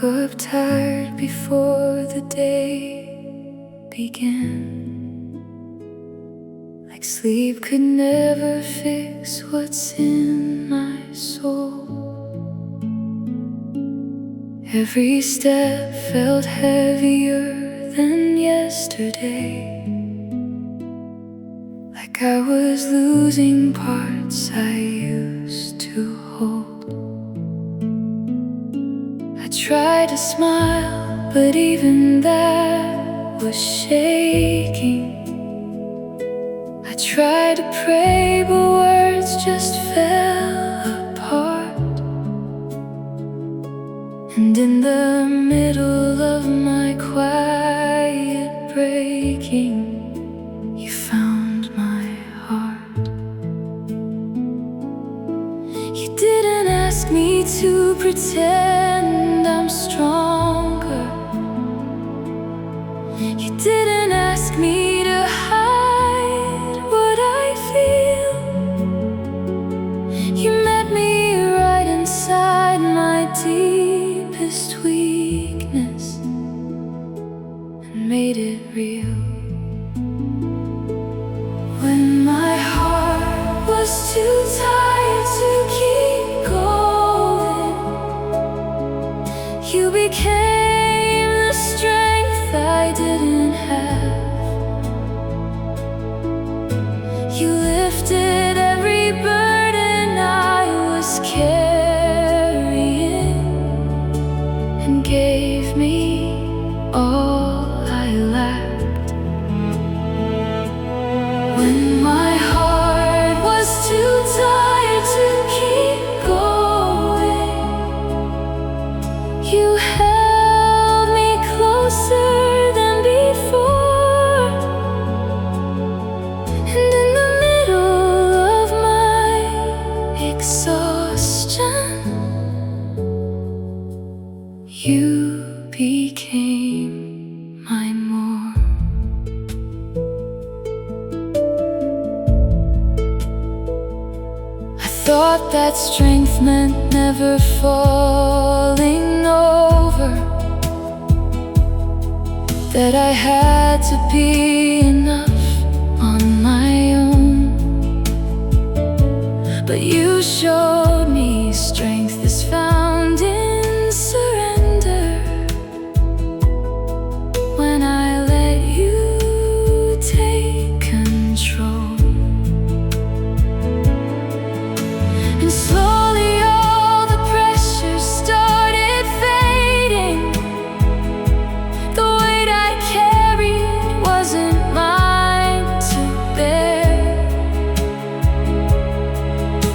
woke up tired before the day began. Like sleep could never fix what's in my soul. Every step felt heavier than yesterday, like I was losing parts I used to hold. I tried to smile, but even that was shaking. I tried to pray, but words just fell apart. And in the middle of my quiet breaking, you found my heart. You didn't ask me to pretend I'm stronger. You didn't ask me to hide what I feel. You met me right inside my deepest weakness and made it real. When my heart was too tired to keep going, you became the strength I didn't have. You lifted every burden I was carrying and gave me all I lacked. When my heart was too tired to keep going, you held me closer than before. And in the middle of my exhaustion, you became my more. I thought that strength meant never falling over, that I had to be enough on my own. But you showed me strength is found in surrender. When I let you take control, and slowly all the pressure started fading. The weight I carried wasn't mine to bear,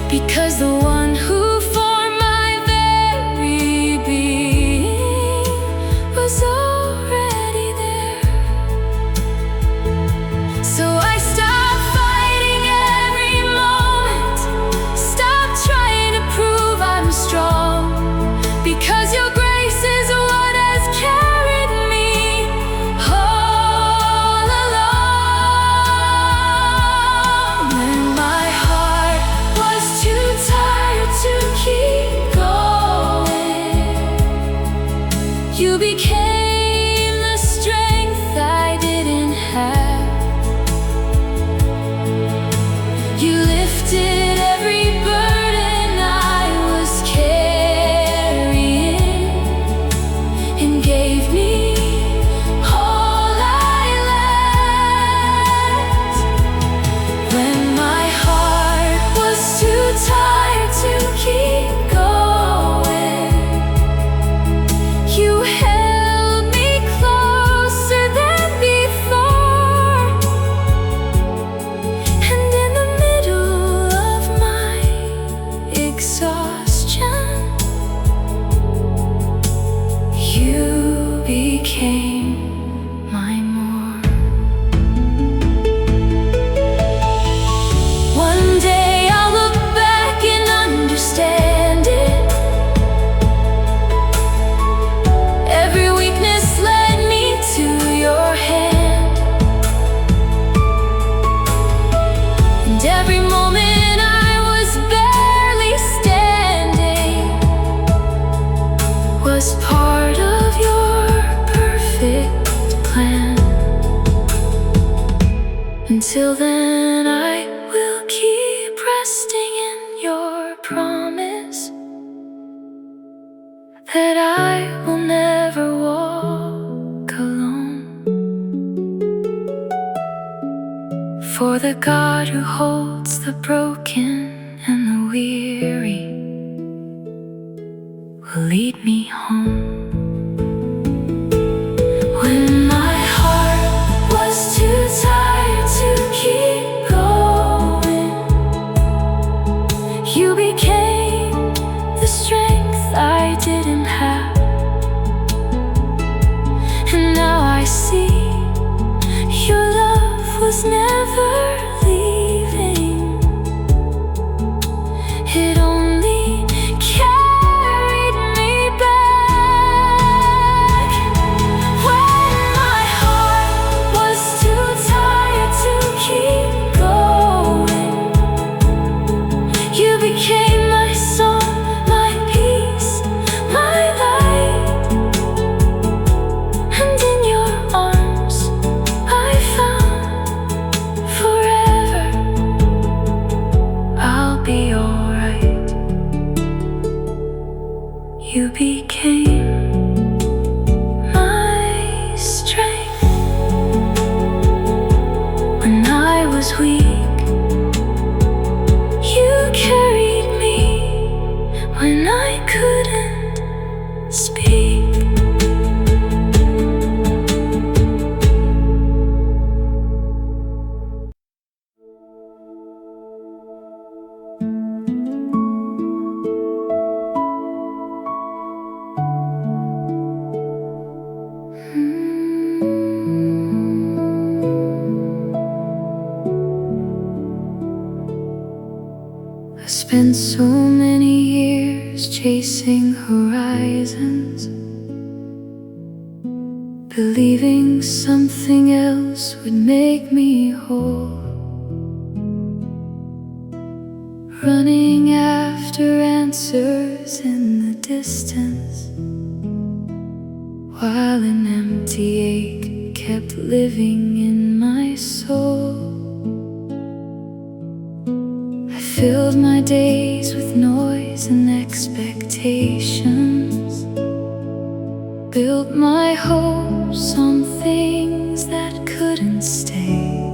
because the one who Till then I will keep resting in your promise that I will never walk alone. For the God who holds the broken and the weary will lead me home. When my heart was too tired to keep going, you became the strength I didn't have. And now I see your love was never leaving. It only carried me back. When my heart was too tired to keep going, you became my song, my peace, my light. And in your arms I found forever. I'll be alright. You became my strength when I was weak. You carried me when I couldn't speak. I spent so many years chasing horizons, believing something else would make me whole, running after answers in the distance, while an empty ache kept living in my soul. I filled my days with noise and expectations, built my hopes on things that couldn't stay.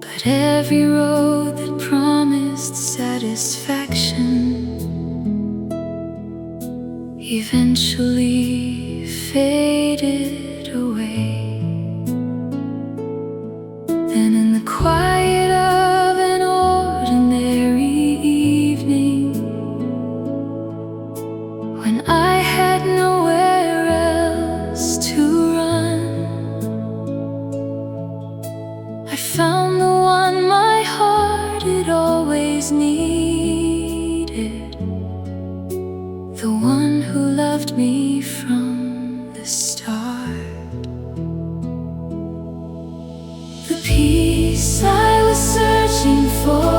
But every road that promised satisfaction eventually faded away. Then in the quiet of an ordinary evening, when I had nowhere else to run, I found the one my heart had always needed, the one who loved me from the start. The peace I was searching for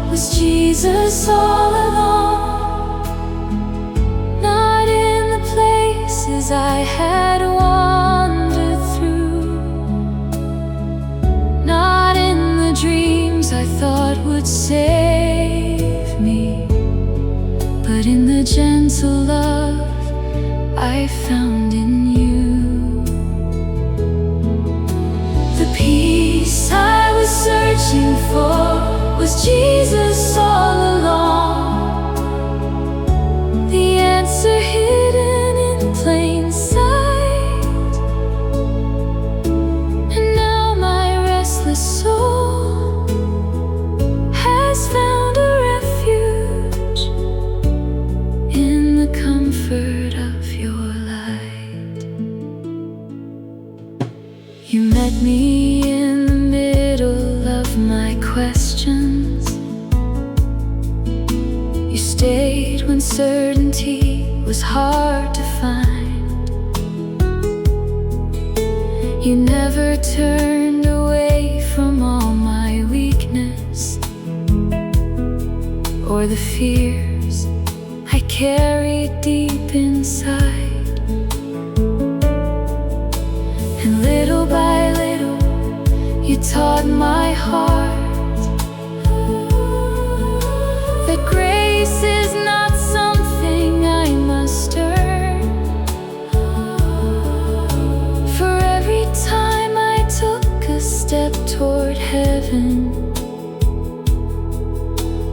was Jesus all along, not in the places I had wandered through, not in the dreams I thought would save me, but in the gentle love I found in you. The peace I was searching for was Jesus all along, the answer hidden in plain sight. And now my restless soul has found a refuge in the comfort of your light. You met me in the middle of my questions. You stayed when certainty was hard to find. You never turned away from all my weakness or the fears I carried deep inside. And little by little taught my heart that grace is not something I must earn. For every time I took a step toward heaven,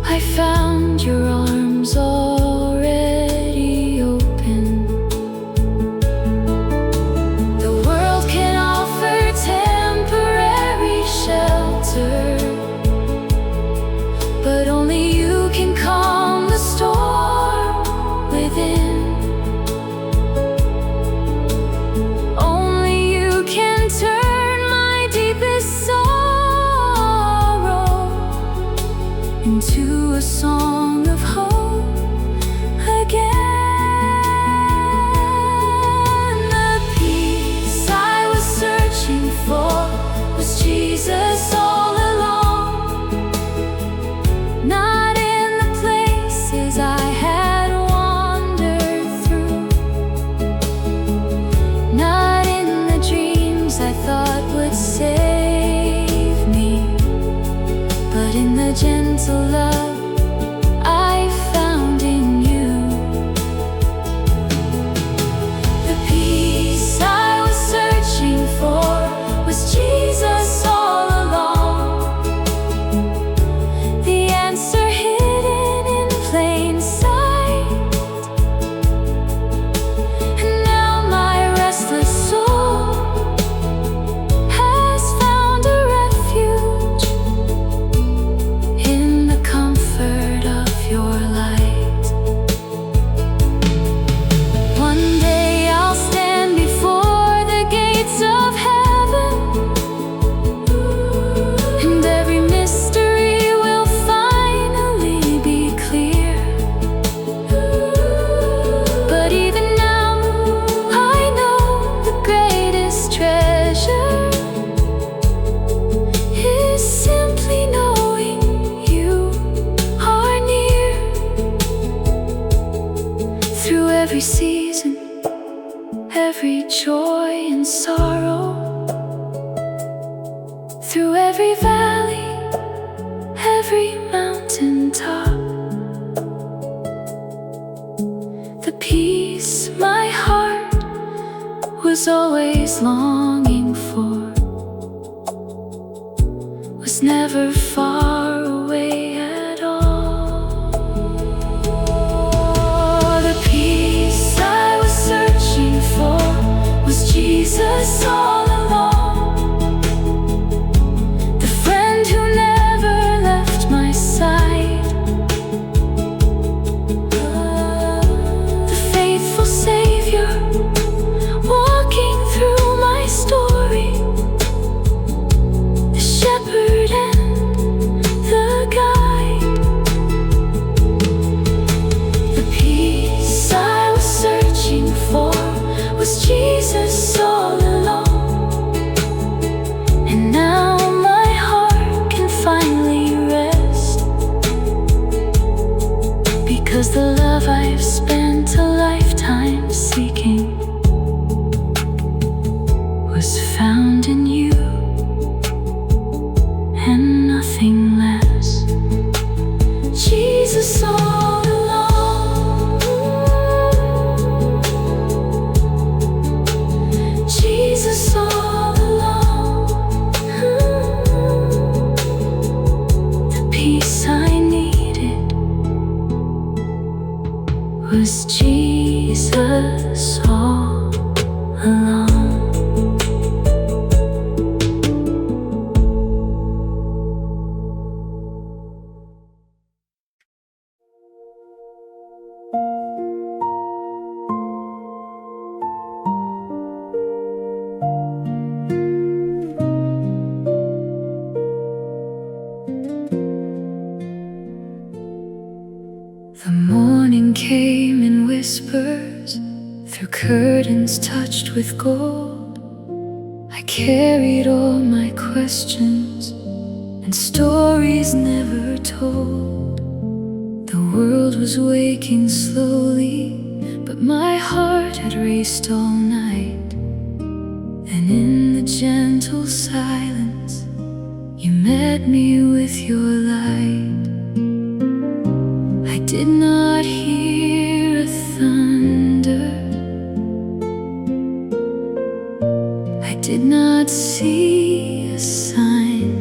I found your arms already open. The world can offer temporary shelter, but only you can calm the storm within. Only you can turn my deepest sorrow into a song of hope again. The peace I was searching for was Jesus all along, not in the places I had wandered through, not in the dreams I thought would save me, but in the gentle love I found in you. The peace I was searching for was Jesus all along, the answer hidden in plain sight. And now my restless soul has found a refuge in the comfort of your light. One day I'll stand before the gates of heaven, and every mystery will finally be clear. But even now I know the greatest treasure is simply knowing you are near. Through every season, every joy and sorrow, through every valley, every mountain top, the peace my heart was always longing for was never far away at all. The peace I was searching for was Jesus all along, the friend who never left my side, the faithful Savior walking through my story, the shepherd and the guide. The peace I was searching for was Jesus all along, and now my heart can finally rest, because the love I've spent a lifetime seeking was found in you and nothing less. Jesus all along, Jesus all along. The peace I needed was Jesus all along. The morning came in whispers, through curtains touched with gold. I carried all my questions and stories never told. The world was waking slowly, but my heart had raced all night. And in the gentle silence, met me with your light. I did not hear a thunder, I did not see a sign,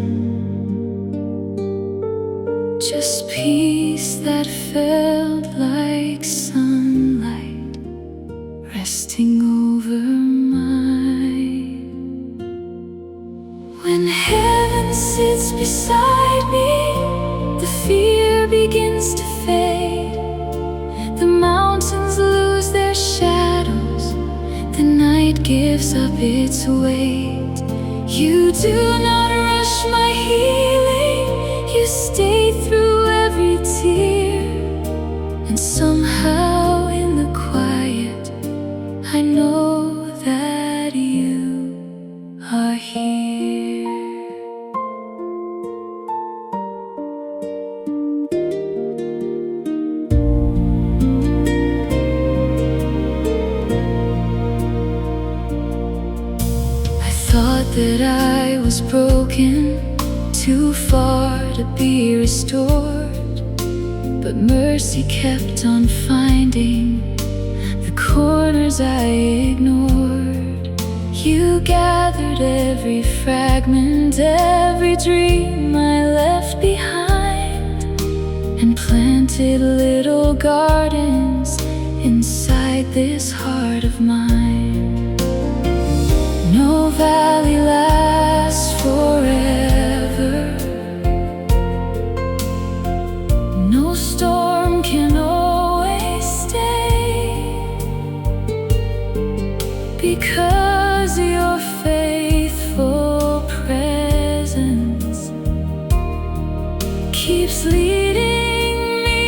just peace that felt like sunlight resting over mine. When heaven sits beside me, the fear begins to fade. The mountains lose their shadows, the night gives up its weight. You do not rush my healing, you stay through every tear. And somehow in the quiet, I know that you are here. I thought that I was broken, too far to be restored, but mercy kept on finding the corners I ignored. You gathered every fragment, every dream I left behind, and planted little gardens inside this heart of mine. No valley lasts forever, no storm can always stay, because your faithful presence keeps leading me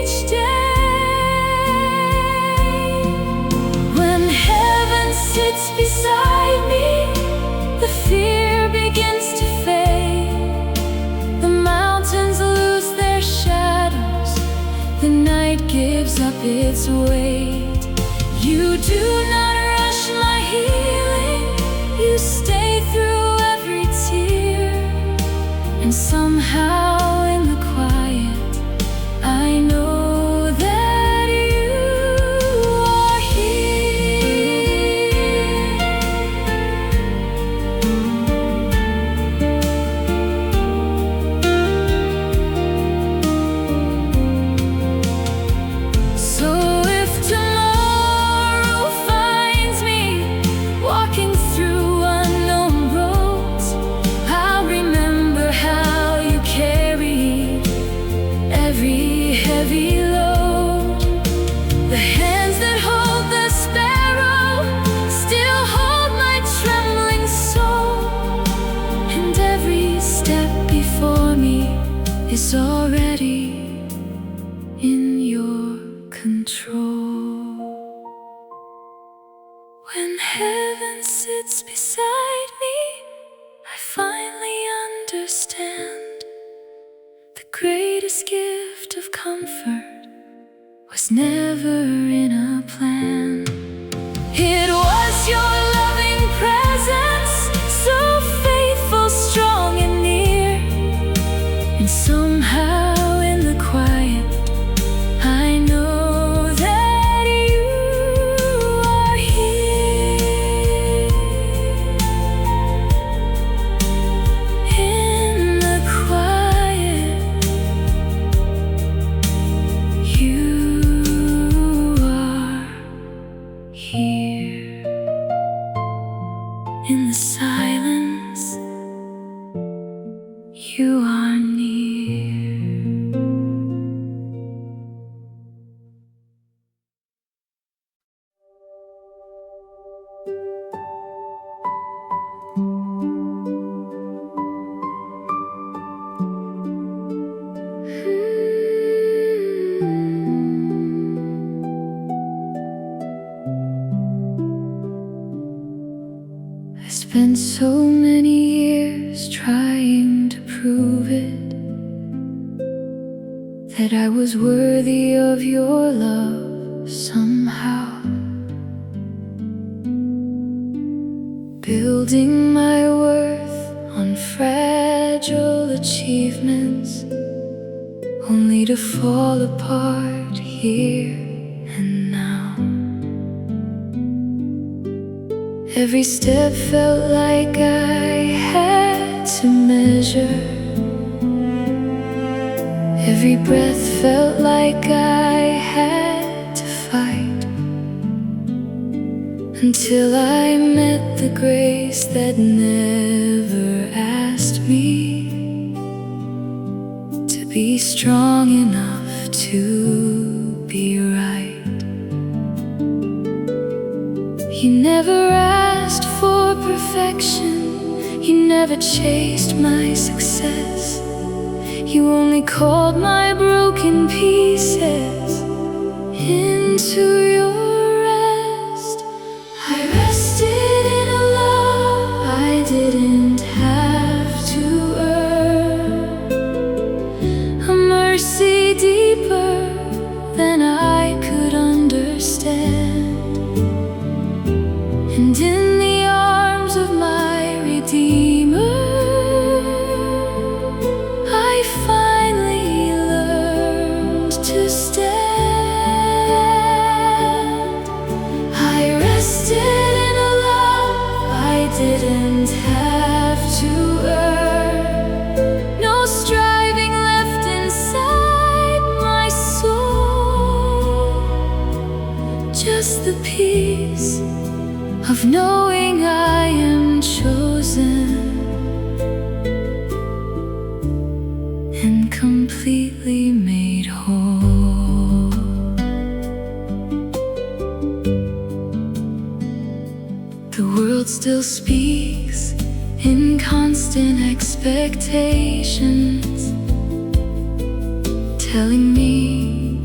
each day. When heaven sits beside me, the fear begins to fade. The mountains lose their shadows, the night gives up its weight. You do not rush my healing, you stay through every tear. And somehow in the quiet, I know that you are here. So if tomorrow finds me walking through unknown roads, I'll remember how you carried every heavy load. The hands that hold the sparrow still hold my trembling soul, and every step before me is already in your control. When heaven sits beside me, I finally understand the greatest gift of comfort was never in a plan. It was your loving presence, so faithful, strong and near. And somehow in the quiet, I know that you are here. In the quiet, you are here. In the silence, you are near. I spent so many years trying to prove it, that I was worthy of your love somehow. Building my worth on fragile fragile achievements, only to fall apart here and now. Every step felt like I had to measure. Every breath felt like I had to fight, until I met the grace that never asked me to be strong enough to be right. You never asked for perfection, you never chased my success. You only called my broken pieces into your rest. I rested in a love I didn't have to earn, a mercy deeper than I could understand. And in the arms of my Redeemer, I finally learned to stand. I rested in a love I didn't have to earn, no striving left inside my soul, just the peace of knowing I am chosen and completely made whole. The world still speaks in constant expectations, telling me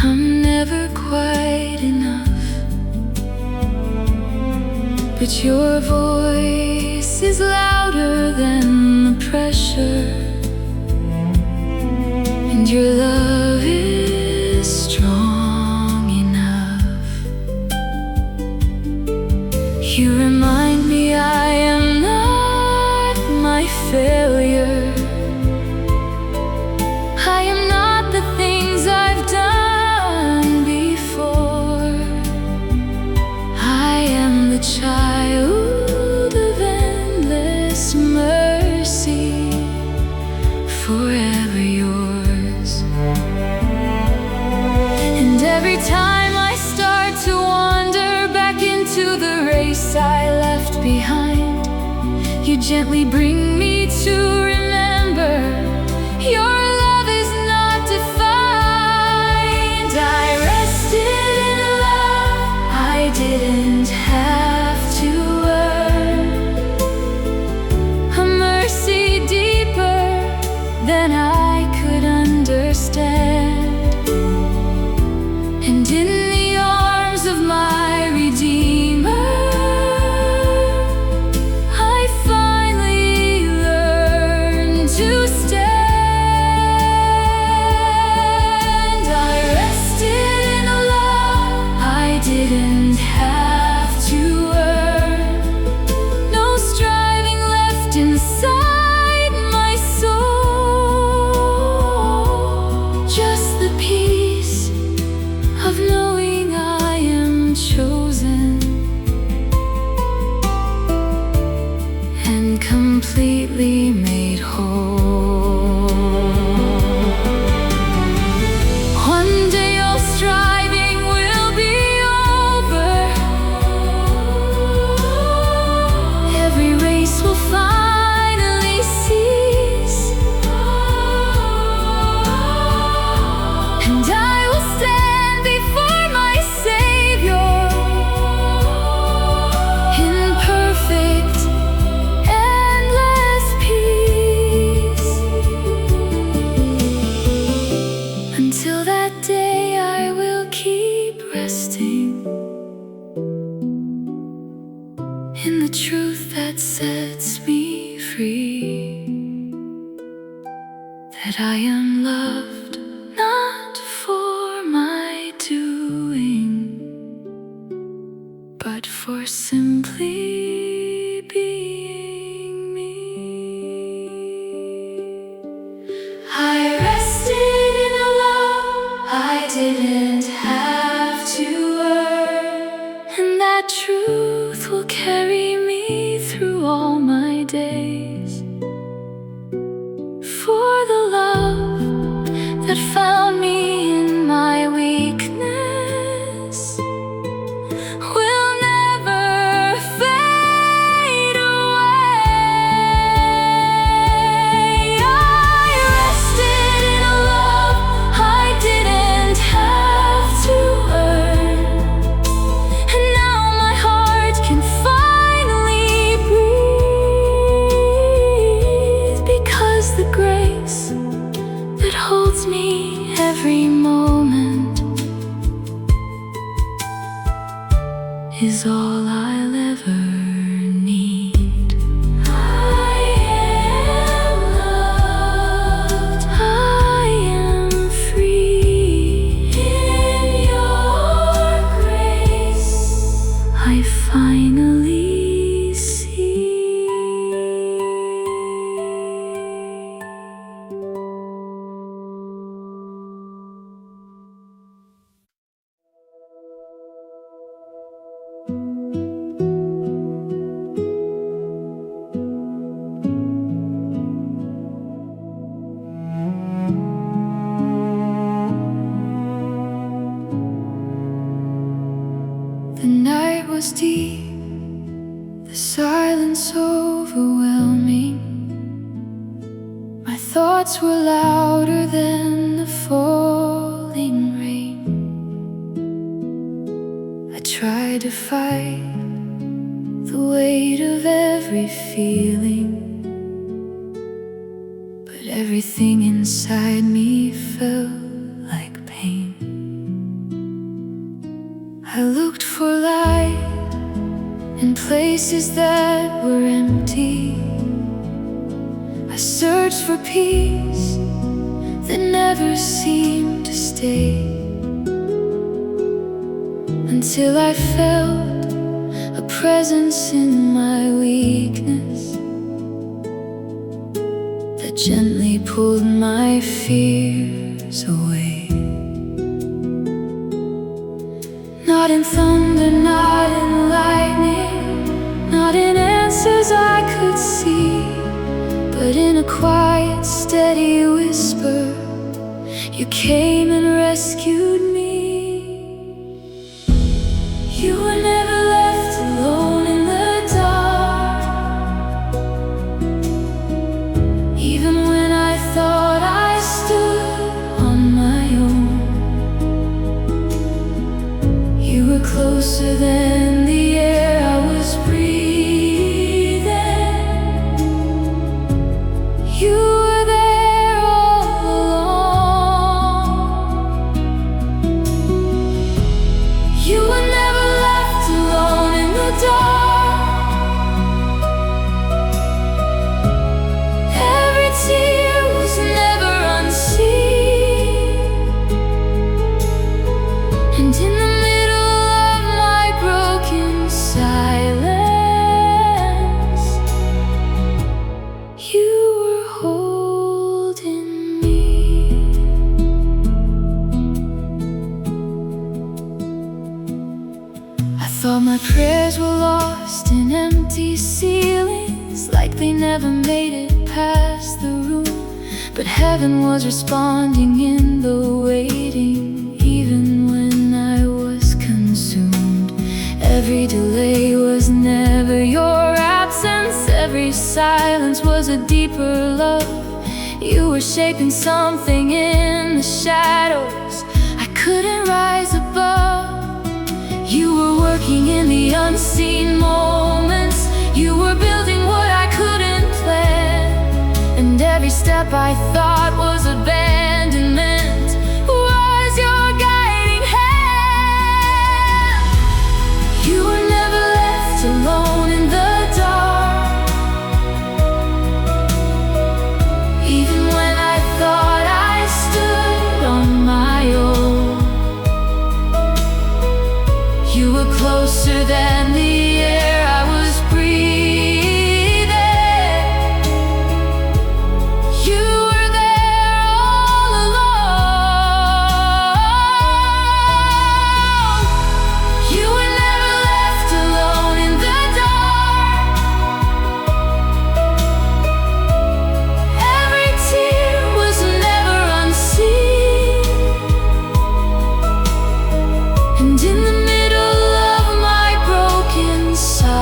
I'm never quite enough. But your voice is louder than the pressure, and your love is strong enough. You remind me I am not my failure. I am not the things I've done before. I am the child of endless mercy, forever yours. And every time I start to wander back into the race I left behind, you gently bring me to remember your love is not defined. I rested in a love I didn't have to earn, a mercy deeper than I could understand. And in the arms of my Redeemer, I finally learned to stand. I rested in a love I didn't have to earn, no striving left inside my soul, just the peace of knowing I am chosen and completely made whole. One day all striving will be over, every race will finally cease, and I will stand before my Savior in perfect, endless peace. Until that day I will keep resting in the truth that sets me free, that I am loved not for my doing, but for simply being me. is all I'll ever need. I am loved, I am free. In your grace, I finally see. The night was deep, the silence overwhelming. My thoughts were louder than the falling rain. I tried to fight the weight of every feeling, but everything inside me felt like pain. I looked for light in places that were empty. I searched for peace that never seemed to stay, until I felt a presence in my weakness that gently pulled my fears away. Not in thunder, not in lightning, not in answers I could see, but in a quiet, steady whisper, you came and rescued me. You were never left alone in the dark, even when I thought I stood on my own. You were closer than the air I was breathing. You were there all along. You were never left alone in the dark. Every tear was never unseen, and in the silence, you were holding me. I thought my prayers were lost in empty ceilings, like they never made it past the room. But heaven was responding in the waiting, even when I was consumed. Every delay was never your absence, every silence was a deeper love. You were shaping something in the shadows I couldn't rise above. You were working in the unseen moments, you were building what I couldn't plan, and every step I thought was abandonment was your guiding hand. You were never left alone in the dark, even when I thought I stood on my own. You were closer than the air I was breathing. You were there all along. You were never left alone in the dark. Every tear was never unseen, and in the middle of my broken silence,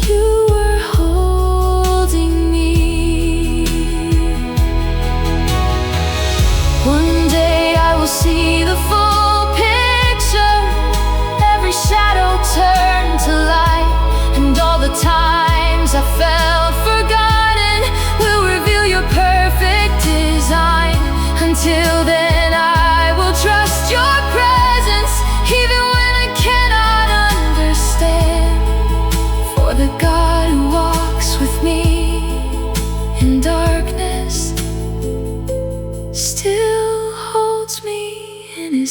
you were holding me. One day I will see the full picture, every shadow turn to light, and all the times I felt forgotten will reveal your perfect design. Until then I will trust your presence.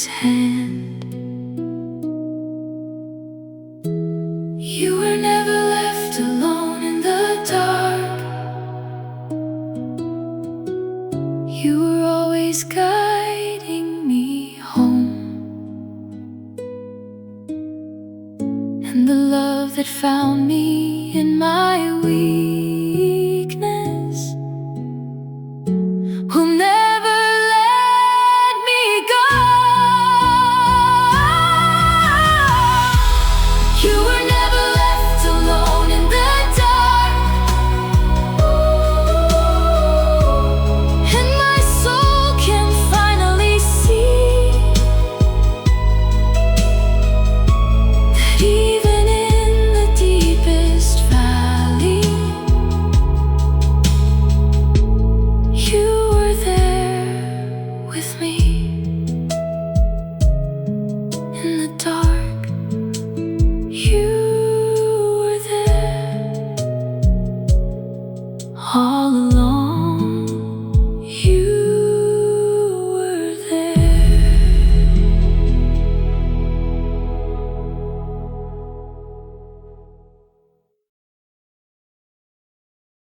his hand. You were never left alone in the dark. You were always guiding me home. And the love that found me in my weakness will never let me go. You were never left alone in the dark. And my soul can finally see that even in the deepest valley, you were there with me. In the dark, you were there all alone.